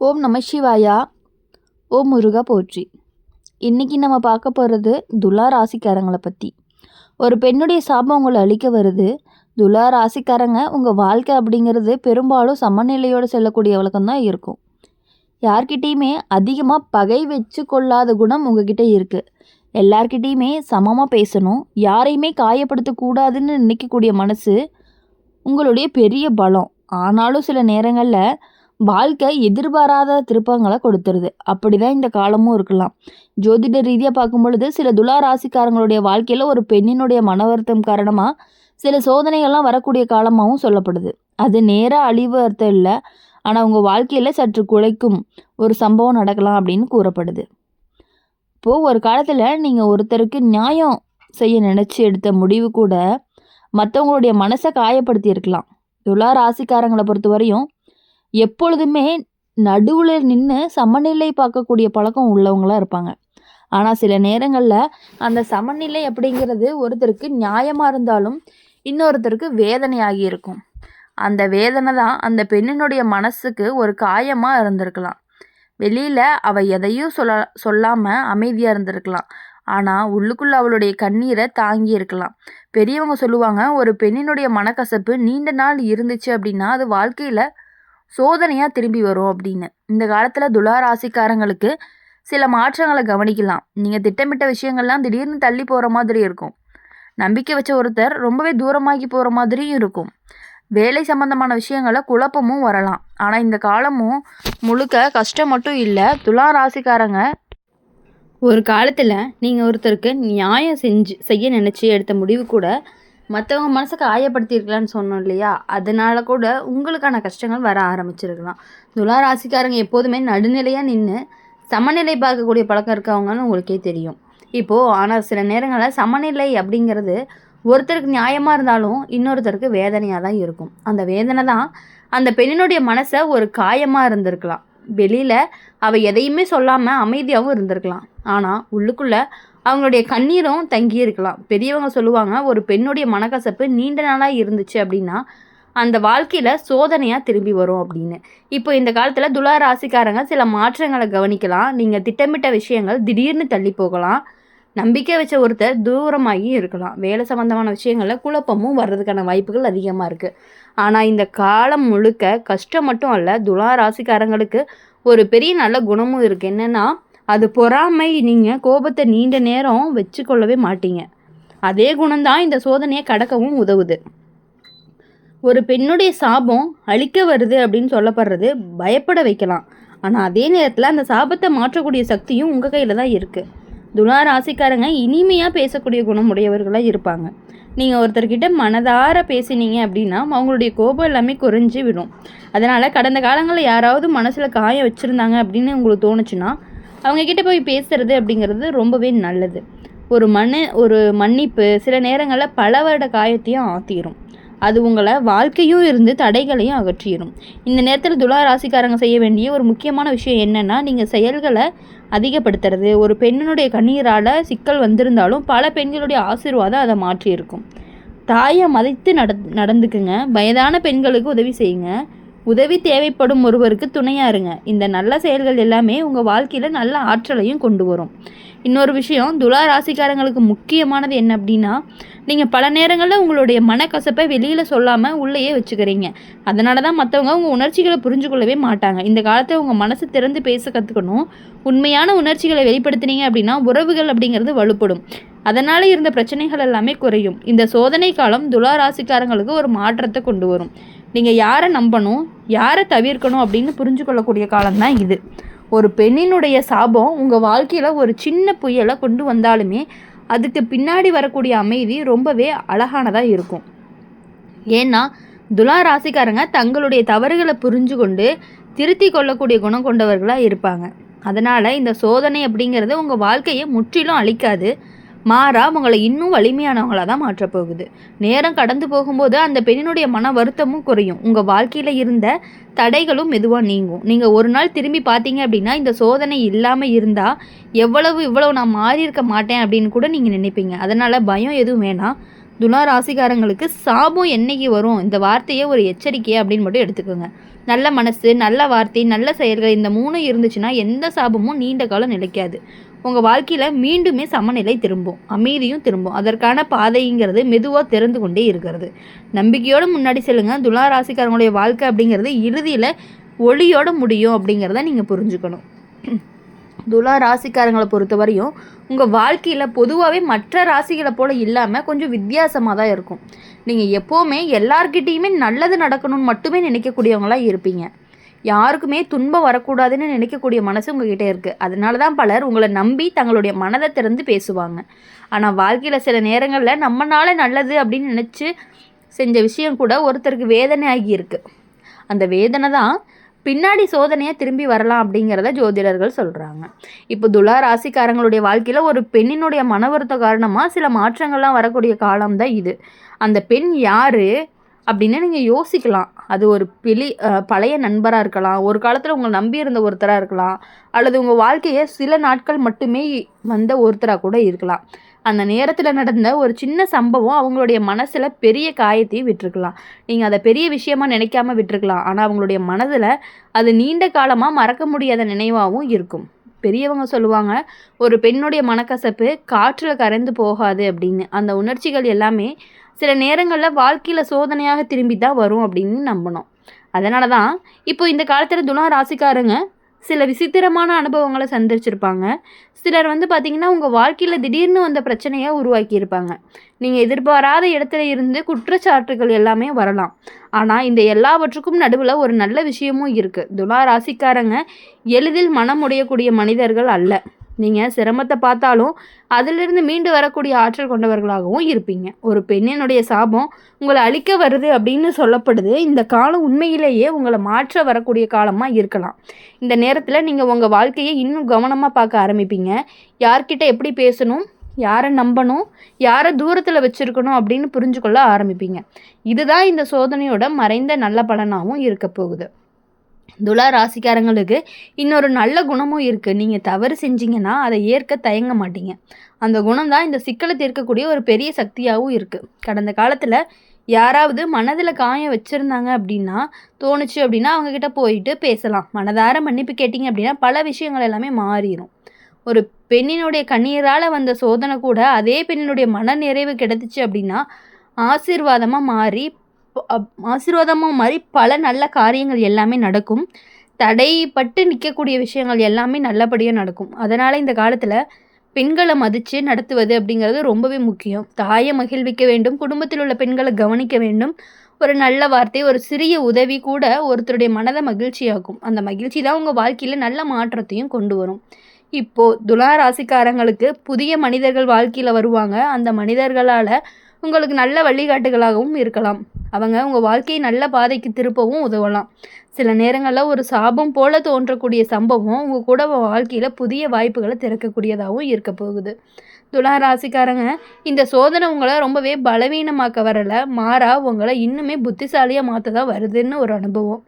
ஓம் நம சிவாயா. ஓம் முருகா போற்றி. இன்றைக்கி நம்ம பார்க்க போகிறது துலா ராசிக்காரங்களை பற்றி. ஒரு பெண்ணுடைய சாபம் உங்களை அழிக்க வருது. துலா ராசிக்காரங்க உங்கள் வாழ்க்கை அப்படிங்கிறது பெரும்பாலும் சமநிலையோடு செல்லக்கூடிய வழக்கம் தான் இருக்கும். யார்கிட்டையுமே அதிகமாக பகை வச்சு கொள்ளாத குணம் உங்ககிட்ட இருக்குது. எல்லார்கிட்டையுமே சமமாக பேசணும், யாரையுமே காயப்படுத்தக்கூடாதுன்னு நினைக்கக்கூடிய மனசு உங்களுடைய பெரிய பலம். ஆனாலும் சில நேரங்களில் வாழ்க்கை எதிர்பாராத திருப்பங்களை கொடுத்துருது. அப்படி தான் இந்த காலமும் இருக்கலாம். ஜோதிட ரீதியாக பார்க்கும் பொழுது சில துலா ராசிக்காரங்களுடைய வாழ்க்கையில் ஒரு பெண்ணினுடைய மன வருத்தம் காரணமாக சில சோதனைகள்லாம் வரக்கூடிய காலமாகவும் சொல்லப்படுது. அது நேராக அழிவு அர்த்தம் இல்லை, ஆனால் உங்கள் வாழ்க்கையில் சற்று குலைக்கும் ஒரு சம்பவம் நடக்கலாம் அப்படின்னு கூறப்படுது. இப்போது ஒரு காலத்தில் நீங்கள் ஒருத்தருக்கு நியாயம் செய்ய நினச்சி எடுத்த முடிவு கூட மற்றவங்களுடைய மனசை காயப்படுத்தி இருக்கலாம். துலா ராசிக்காரங்களை பொறுத்தவரையும் எப்பொழுதுமே நடுவில் நின்று சமநிலை பார்க்கக்கூடிய பழக்கம் உள்ளவங்களாக இருப்பாங்க. ஆனால் சில நேரங்களில் அந்த சமநிலை அப்படிங்கிறது ஒருத்தருக்கு நியாயமாக இருந்தாலும் இன்னொருத்தருக்கு வேதனையாகி இருக்கும். அந்த வேதனை தான் அந்த பெண்ணினுடைய மனசுக்கு ஒரு காயமாக இருந்திருக்கலாம். வெளியில் அவள் எதையும் சொல்லாமல் அமைதியாக இருந்திருக்கலாம். ஆனால் உள்ளுக்குள்ளே அவளுடைய கண்ணீரை தாங்கி இருக்கலாம். பெரியவங்க சொல்லுவாங்க, ஒரு பெண்ணினுடைய மனக்கசப்பு நீண்ட நாள் இருந்துச்சு அப்படின்னா அது வாழ்க்கையில் சோதனையாக திரும்பி வரும் அப்படின்னு. இந்த காலத்தில் துலா ராசிக்காரங்களுக்கு சில மாற்றங்களை கவனிக்கலாம். நீங்கள் திட்டமிட்ட விஷயங்கள்லாம் திடீர்னு தள்ளி போகிற மாதிரி இருக்கும். நம்பிக்கை வச்ச ஒருத்தர் ரொம்பவே தூரமாகி போகிற மாதிரியும் இருக்கும். வேலை சம்பந்தமான விஷயங்களில் குழப்பமும் வரலாம். ஆனால் இந்த காலமும் முழுக்க கஷ்டம் மட்டும் இல்லை. துலா ராசிக்காரங்க ஒரு காலத்தில் நீங்கள் ஒருத்தருக்கு நியாயம் செய்ய நினச்சி எடுத்த முடிவு கூட மற்றவங்க மனசை காயப்படுத்தியிருக்கலான்னு சொன்னோம் இல்லையா, அதனால கூட உங்களுக்கான கஷ்டங்கள் வர ஆரம்பிச்சிருக்கலாம். துலா ராசிக்காரங்க எப்போதுமே நடுநிலையாக நின்று சமநிலை பார்க்கக்கூடிய பழக்கம் இருக்கவங்கன்னு உங்களுக்கே தெரியும். ஆனால் சில நேரங்களில் சமநிலை அப்படிங்கிறது ஒருத்தருக்கு நியாயமாக இருந்தாலும் இன்னொருத்தருக்கு வேதனையாக தான் இருக்கும். அந்த வேதனை தான் அந்த பெண்ணினுடைய மனசை ஒரு காயமாக இருந்திருக்கலாம். வெளியில் அவள் எதையுமே சொல்லாமல் அமைதியாகவும் இருந்திருக்கலாம். ஆனால் உள்ளுக்குள்ளே அவங்களுடைய கண்ணீரும் தங்கி இருக்கலாம். பெரியவங்க சொல்லுவாங்க, ஒரு பெண்ணுடைய மனக்கசப்பு நீண்ட நாளாக இருந்துச்சு அப்படின்னா அந்த வாழ்க்கையில் சோதனையாக திரும்பி வரும் அப்படின்னு. இந்த காலத்தில் துலா ராசிக்காரங்க சில மாற்றங்களை கவனிக்கலாம். நீங்கள் திட்டமிட்ட விஷயங்கள் திடீர்னு தள்ளி போகலாம். நம்பிக்கை வச்ச ஒருத்தர் தூரமாகி இருக்கலாம். வேலை சம்மந்தமான விஷயங்களில் குழப்பமும் வர்றதுக்கான வாய்ப்புகள் அதிகமாக இருக்குது. ஆனால் இந்த காலம் முழுக்க கஷ்டம் மட்டும் அல்ல, துலா ராசிக்காரங்களுக்கு ஒரு பெரிய நல்ல குணமும் இருக்குது. என்னென்னா, அது பொறாமை. நீங்கள் கோபத்தை நீண்ட நேரம் வச்சு கொள்ளவே மாட்டீங்க. அதே குணம்தான் இந்த சோதனையை கடக்கவும் உதவுது. ஒரு பெண்ணுடைய சாபம் அழிக்க வருது அப்படின்னு சொல்லப்படுறது பயப்பட வைக்கலாம். ஆனால் அதே நேரத்தில் அந்த சாபத்தை மாற்றக்கூடிய சக்தியும் உங்கள் கையில் தான் இருக்குது. துலா ராசிக்காரங்க இனிமையாக பேசக்கூடிய குணமுடையவர்களாக இருப்பாங்க. நீங்கள் ஒருத்தர்கிட்ட மனதார பேசினீங்க அப்படின்னா அவங்களுடைய கோபம் எல்லாமே குறைஞ்சி விடும். அதனால் கடந்த காலங்களில் யாராவது மனசில் காயம் வச்சுருந்தாங்க அப்படின்னு உங்களுக்கு தோணுச்சுன்னா அவங்கக்கிட்ட போய் பேசுகிறது அப்படிங்கிறது ரொம்பவே நல்லது. ஒரு மன்னிப்பு சில நேரங்களில் பல வருட காயத்தையும் ஆற்றிடும். அது உங்களை வாழ்க்கையும் இருந்து தடைகளையும் அகற்றிடும். இந்த நேரத்தில் துலா ராசிக்காரங்க செய்ய வேண்டிய ஒரு முக்கியமான விஷயம் என்னென்னா, நீங்கள் செயல்களை அதிகப்படுத்துறது. ஒரு பெண்ணினுடைய கண்ணீரால் சிக்கல் வந்திருந்தாலும் பல பெண்களுடைய ஆசீர்வாதம் அதை மாற்றியிருக்கும். தாயை மதித்து நடந்துக்குங்க. வயதான பெண்களுக்கு உதவி செய்யுங்க. உதவி தேவைப்படும் ஒருவருக்கு துணையாக இருங்க. இந்த நல்ல செயல்கள் எல்லாமே உங்கள் வாழ்க்கையில் நல்ல ஆற்றலையும் கொண்டு வரும். இன்னொரு விஷயம், துலா ராசிக்காரங்களுக்கு முக்கியமானது என்ன அப்படின்னா, நீங்கள் பல நேரங்களில் உங்களுடைய மனக்கசப்பை வெளியில் சொல்லாமல் உள்ளேயே வச்சுக்கிறீங்க. அதனால தான் மற்றவங்க உங்கள் உணர்ச்சிகளை புரிஞ்சு கொள்ளவே மாட்டாங்க. இந்த காலத்தில் உங்கள் மனசு திறந்து பேச கற்றுக்கணும். உண்மையான உணர்ச்சிகளை வெளிப்படுத்தினீங்க அப்படின்னா உறவுகள் அப்படிங்கிறது வலுப்படும். அதனால் இருந்த பிரச்சனைகள் எல்லாமே குறையும். இந்த சோதனை காலம் துலா ராசிக்காரங்களுக்கு ஒரு மாற்றத்தை கொண்டு வரும். நீங்கள் யாரை நம்பணும், யாரை தவிர்க்கணும் அப்படின்னு புரிஞ்சு கொள்ளக்கூடிய காலம்தான் இது. ஒரு பெண்ணினுடைய சாபம் உங்கள் வாழ்க்கையில் ஒரு சின்ன புயலை கொண்டு வந்தாலுமே அதுக்கு பின்னாடி வரக்கூடிய அமைதி ரொம்பவே அழகானதாக இருக்கும். ஏன்னா துலா ராசிக்காரங்க தங்களுடைய தவறுகளை புரிஞ்சு கொண்டு திருத்தி கொள்ளக்கூடிய குணம் கொண்டவர்களாக இருப்பாங்க. அதனால் இந்த சோதனை அப்படிங்கிறது உங்கள் வாழ்க்கையை முற்றிலும் அழிக்காது. மாறா உங்களை இன்னும் வலிமையானவங்களாக தான் மாற்றப்போகுது. நேரம் கடந்து போகும்போது அந்த பெண்ணினுடைய மன வருத்தமும் குறையும். உங்கள் வாழ்க்கையில் இருந்த தடைகளும் மெதுவாக நீங்கும். நீங்கள் ஒரு நாள் திரும்பி பார்த்தீங்க அப்படின்னா இந்த சோதனை இல்லாமல் இருந்தால் இவ்வளவு நான் மாறி இருக்க மாட்டேன் அப்படின்னு கூட நீங்கள் நினைப்பீங்க. அதனால் பயம் எதுவும் வேணாம். துலா ராசிக்காரங்களுக்கு சாபம் என்னைக்கு வரும், இந்த வார்த்தையை ஒரு எச்சரிக்கை அப்படின்னு மட்டும் எடுத்துக்கோங்க. நல்ல மனசு, நல்ல வார்த்தை, நல்ல செயல்கள் இந்த 3 இருந்துச்சுன்னா எந்த சாபமும் நீண்ட காலம் நிலைக்காது. உங்கள் வாழ்க்கையில் மீண்டுமே சமநிலை திரும்பும், அமைதியும் திரும்பும். அதற்கான பாதைங்கிறது மெதுவாக திறந்து கொண்டே இருக்கிறது. நம்பிக்கையோடு முன்னாடி செல்லுங்கள். துலா ராசிக்காரங்களுடைய வாழ்க்கை அப்படிங்கிறது இறுதியில் ஒளியோட முடியும் அப்படிங்கிறத நீங்கள் புரிஞ்சுக்கணும். துலா ராசிக்காரங்களை பொறுத்த வரையும் உங்கள் வாழ்க்கையில் பொதுவாகவே மற்ற ராசிகளை போல் இல்லாமல் கொஞ்சம் வித்தியாசமாக தான் இருக்கும். நீங்கள் எப்போவுமே எல்லார்கிட்டேயுமே நல்லது நடக்கணும்னு மட்டுமே நினைக்கக்கூடியவங்களாக இருப்பீங்க. யாருக்குமே துன்பம் வரக்கூடாதுன்னு நினைக்கக்கூடிய மனசு உங்ககிட்ட இருக்குது. அதனால தான் பலர் உங்களை நம்பி தங்களுடைய மனதை திறந்து பேசுவாங்க. ஆனால் வாழ்க்கையில் சில நேரங்களில் நம்மளால நல்லது அப்படின்னு நினச்சி செஞ்ச விஷயம் கூட ஒருத்தருக்கு வேதனை ஆகியிருக்கு. அந்த வேதனை தான் பின்னாடி சோதனையாக திரும்பி வரலாம் அப்படிங்கிறத ஜோதிடர்கள் சொல்கிறாங்க. இப்போ துலா ராசிக்காரங்களுடைய வாழ்க்கையில் ஒரு பெண்ணினுடைய மன வருத்த காரணமாக சில மாற்றங்கள்லாம் வரக்கூடிய காலம்தான் இது. அந்த பெண் யார் அப்படின்னு நீங்கள் யோசிக்கலாம். அது ஒரு பழைய நண்பராக இருக்கலாம், ஒரு காலத்தில் உங்களை நம்பி இருந்த ஒருத்தராக இருக்கலாம், அல்லது உங்கள் வாழ்க்கையை சில நாட்கள் மட்டுமே வந்த ஒருத்தராக கூட இருக்கலாம். அந்த நேரத்தில் நடந்த ஒரு சின்ன சம்பவம் அவங்களுடைய மனசில் பெரிய காயத்தையும் விட்டுருக்கலாம். நீங்கள் அதை பெரிய விஷயமா நினைக்காம விட்டுருக்கலாம். ஆனால் அவங்களுடைய மனதில் அது நீண்ட காலமாக மறக்க முடியாத நினைவாகவும் இருக்கும். பெரியவங்க சொல்லுவாங்க, ஒரு பெண்ணுடைய மனக்கசப்பு காற்றில் கரைந்து போகாது அப்படின்னு. அந்த உணர்ச்சிகள் எல்லாமே சில நேரங்களில் வாழ்க்கையில் சோதனையாக திரும்பி தான் வரும் அப்படின்னு நம்பணும். அதனால தான் இப்போ இந்த காலத்தில் துலா ராசிக்காரங்க சில விசித்திரமான அனுபவங்களை சந்திச்சிருப்பாங்க. சிலர் பார்த்திங்கன்னா உங்கள் வாழ்க்கையில் திடீர்னு வந்த பிரச்சனையை உருவாக்கியிருப்பாங்க. நீங்கள் எதிர்பாராத இடத்துல இருந்து குற்றச்சாட்டுகள் எல்லாமே வரலாம். ஆனால் இந்த எல்லாவற்றுக்கும் நடுவில் ஒரு நல்ல விஷயமும் இருக்குது. துலா ராசிக்காரங்க எளிதில் மனம் உடையக்கூடிய மனிதர்கள் அல்ல. நீங்கள் சிரமத்தை பார்த்தாலும் அதிலிருந்து மீண்டு வரக்கூடிய ஆற்றல் கொண்டவர்களாகவும் இருப்பீங்க. ஒரு பெண்ணினுடைய சாபம் உங்களை அழிக்க வருது அப்படின்னு சொல்லப்படுது. இந்த காலம் உண்மையிலேயே உங்களை மாற்ற வரக்கூடிய காலமாக இருக்கலாம். இந்த நேரத்தில் நீங்கள் உங்கள் வாழ்க்கையை இன்னும் கவனமாக பார்க்க ஆரம்பிப்பீங்க. யார்கிட்ட எப்படி பேசணும், யாரை நம்பணும், யாரை தூரத்தில் வச்சுருக்கணும் அப்படின்னு புரிஞ்சுக்கொள்ள ஆரம்பிப்பீங்க. இதுதான் இந்த சோதனையோட மறைந்த நல்ல பலனாகவும் இருக்க போகுது. துலா ராசிக்காரங்களுக்கு இன்னொரு நல்ல குணமும் இருக்குது. நீங்கள் தவறு செஞ்சீங்கன்னா அதை ஏற்க தயங்க மாட்டீங்க. அந்த குணம் தான் இந்த சிக்கலை தீர்க்கக்கூடிய ஒரு பெரிய சக்தியாகவும் இருக்குது. கடந்த காலத்தில் யாராவது மனதில் காயம் வச்சுருந்தாங்க அப்படின்னா தோணுச்சு அப்படின்னா அவங்கக்கிட்ட போயிட்டு பேசலாம். மனதார மன்னிப்பு கேட்டிங்க அப்படின்னா பல விஷயங்கள் எல்லாமே மாறிடும். ஒரு பெண்ணினுடைய கண்ணீரால் வந்த சோதனை கூட அதே பெண்ணினுடைய மன நிறைவு கிடைச்சிச்சு அப்படின்னா ஆசீர்வாதமாக மாறி பல நல்ல காரியங்கள் எல்லாமே நடக்கும். தடைப்பட்டு நிற்கக்கூடிய விஷயங்கள் எல்லாமே நல்லபடியாக நடக்கும். அதனால் இந்த காலத்தில் பெண்களை மதித்து நடத்துவது அப்படிங்கிறது ரொம்பவே முக்கியம். தாயை மகிழ்விக்க வேண்டும், குடும்பத்தில் உள்ள பெண்களை கவனிக்க வேண்டும். ஒரு நல்ல வார்த்தை, ஒரு சிறிய உதவி கூட ஒருத்தருடைய மனதை மகிழ்ச்சியாகும். அந்த மகிழ்ச்சி தான் உங்கள் வாழ்க்கையில் நல்ல மாற்றத்தையும் கொண்டு வரும். இப்போது துலா ராசிக்காரங்களுக்கு புதிய மனிதர்கள் வாழ்க்கையில் வருவாங்க. அந்த மனிதர்களால் உங்களுக்கு நல்ல வழிகாட்டுகளாகவும் இருக்கலாம். அவங்க உங்கள் வாழ்க்கையை நல்ல பாதைக்கு திருப்பவும் உதவலாம். சில நேரங்களில் ஒரு சாபம் போல தோன்றக்கூடிய சம்பவம் உங்கள் கூட வாழ்க்கையில் புதிய வாய்ப்புகளை திறக்கக்கூடியதாகவும் இருக்க போகுது. துலா ராசிக்காரங்க, இந்த சோதனை உங்களை ரொம்பவே பலவீனமாக்க வரலை, மாறா உங்களை இன்னுமே புத்திசாலியாக மாற்ற தான் வருதுன்னு ஒரு அனுபவம்.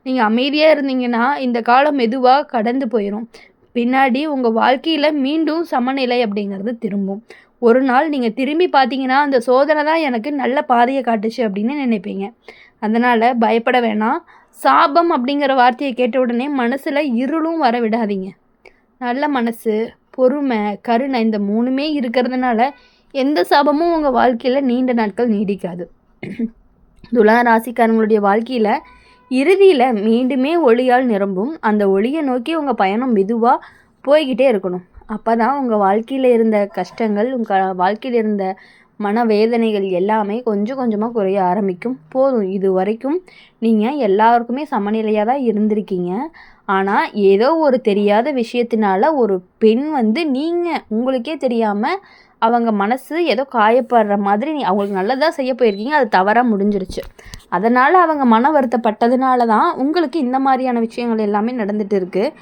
நீங்கள் அமைதியாக இருந்தீங்கன்னா இந்த காலம் மெதுவாக கடந்து போயிடும். பின்னாடி உங்கள் வாழ்க்கையில் மீண்டும் சமநிலை அப்படிங்கிறது திரும்பும். ஒரு நாள் நீங்கள் திரும்பி பார்த்தீங்கன்னா அந்த சோதனை தான் எனக்கு நல்ல பாதையை காட்டுச்சு அப்படின்னு நினைப்பீங்க. அதனால் பயப்பட வேணாம். சாபம் அப்படிங்கிற வார்த்தையை கேட்ட உடனே மனசில் இருளும் வர விடாதீங்க. நல்ல மனசு, பொறுமை, கருணை இந்த 3மே இருக்கிறதுனால எந்த சாபமும் உங்கள் வாழ்க்கையில் நீண்ட நாட்கள் நீடிக்காது. துலா ராசிக்காரங்களுடைய வாழ்க்கையில் இறுதியில் மீண்டுமே ஒளியால் நிரம்பும். அந்த ஒளியை நோக்கி உங்கள் பயணம் மெதுவாக போய்கிட்டே இருக்கணும். அப்போ தான் உங்கள் வாழ்க்கையில் இருந்த கஷ்டங்கள், உங்கள் வாழ்க்கையில் இருந்த மனவேதனைகள் எல்லாமே கொஞ்சம் கொஞ்சமாக குறைய ஆரம்பிக்கும். போதும், இது வரைக்கும் நீங்கள் எல்லாருக்குமே சமநிலையாக தான் இருந்திருக்கீங்க. ஆனால் ஏதோ ஒரு தெரியாத விஷயத்தினால ஒரு பெண் நீங்கள் உங்களுக்கே தெரியாமல் அவங்க மனசு ஏதோ காயப்படுற மாதிரி அவங்களுக்கு நல்லதாக செய்ய போயிருக்கீங்க, அது தவறாக முடிஞ்சிருச்சு. அதனால் அவங்க மன வருத்தப்பட்டதுனால தான் உங்களுக்கு இந்த மாதிரியான விஷயங்கள் எல்லாமே நடந்துகிட்டு இருக்குது.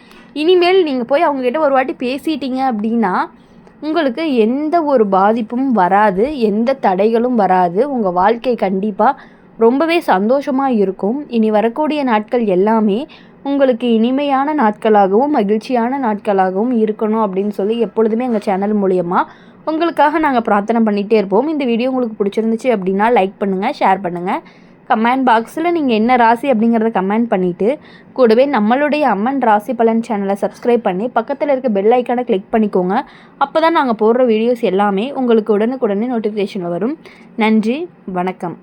இனிமேல் நீங்கள் போய் அவங்கக்கிட்ட ஒரு வாட்டி பேசிட்டீங்க அப்படின்னா உங்களுக்கு எந்த ஒரு பாதிப்பும் வராது, எந்த தடைகளும் வராது. உங்கள் வாழ்க்கை கண்டிப்பாக ரொம்பவே சந்தோஷமாக இருக்கும். இனி வரக்கூடிய நாட்கள் எல்லாமே உங்களுக்கு இனிமையான நாட்களாகவும் மகிழ்ச்சியான நாட்களாகவும் இருக்கணும் அப்படின்னு சொல்லி எப்பொழுதுமே எங்கள் சேனல் மூலயமா உங்களுக்காக நாங்கள் பிரார்த்தனை பண்ணிகிட்டே இருப்போம். இந்த வீடியோ உங்களுக்கு பிடிச்சிருந்துச்சு அப்படின்னா லைக் பண்ணுங்கள், ஷேர் பண்ணுங்கள். கமெண்ட் பாக்ஸில் நீங்கள் என்ன ராசி அப்படிங்கிறத கமெண்ட் பண்ணிவிட்டு கூடவே நம்மளுடைய அம்மன் ராசி பலன் சேனலை சப்ஸ்கிரைப் பண்ணி பக்கத்தில் இருக்க பெல் ஐக்கானை கிளிக் பண்ணிக்கோங்க. அப்போ தான் நாங்கள் போடுற வீடியோஸ் எல்லாமே உங்களுக்கு உடனுக்குடனே நோட்டிஃபிகேஷன் வரும். நன்றி, வணக்கம்.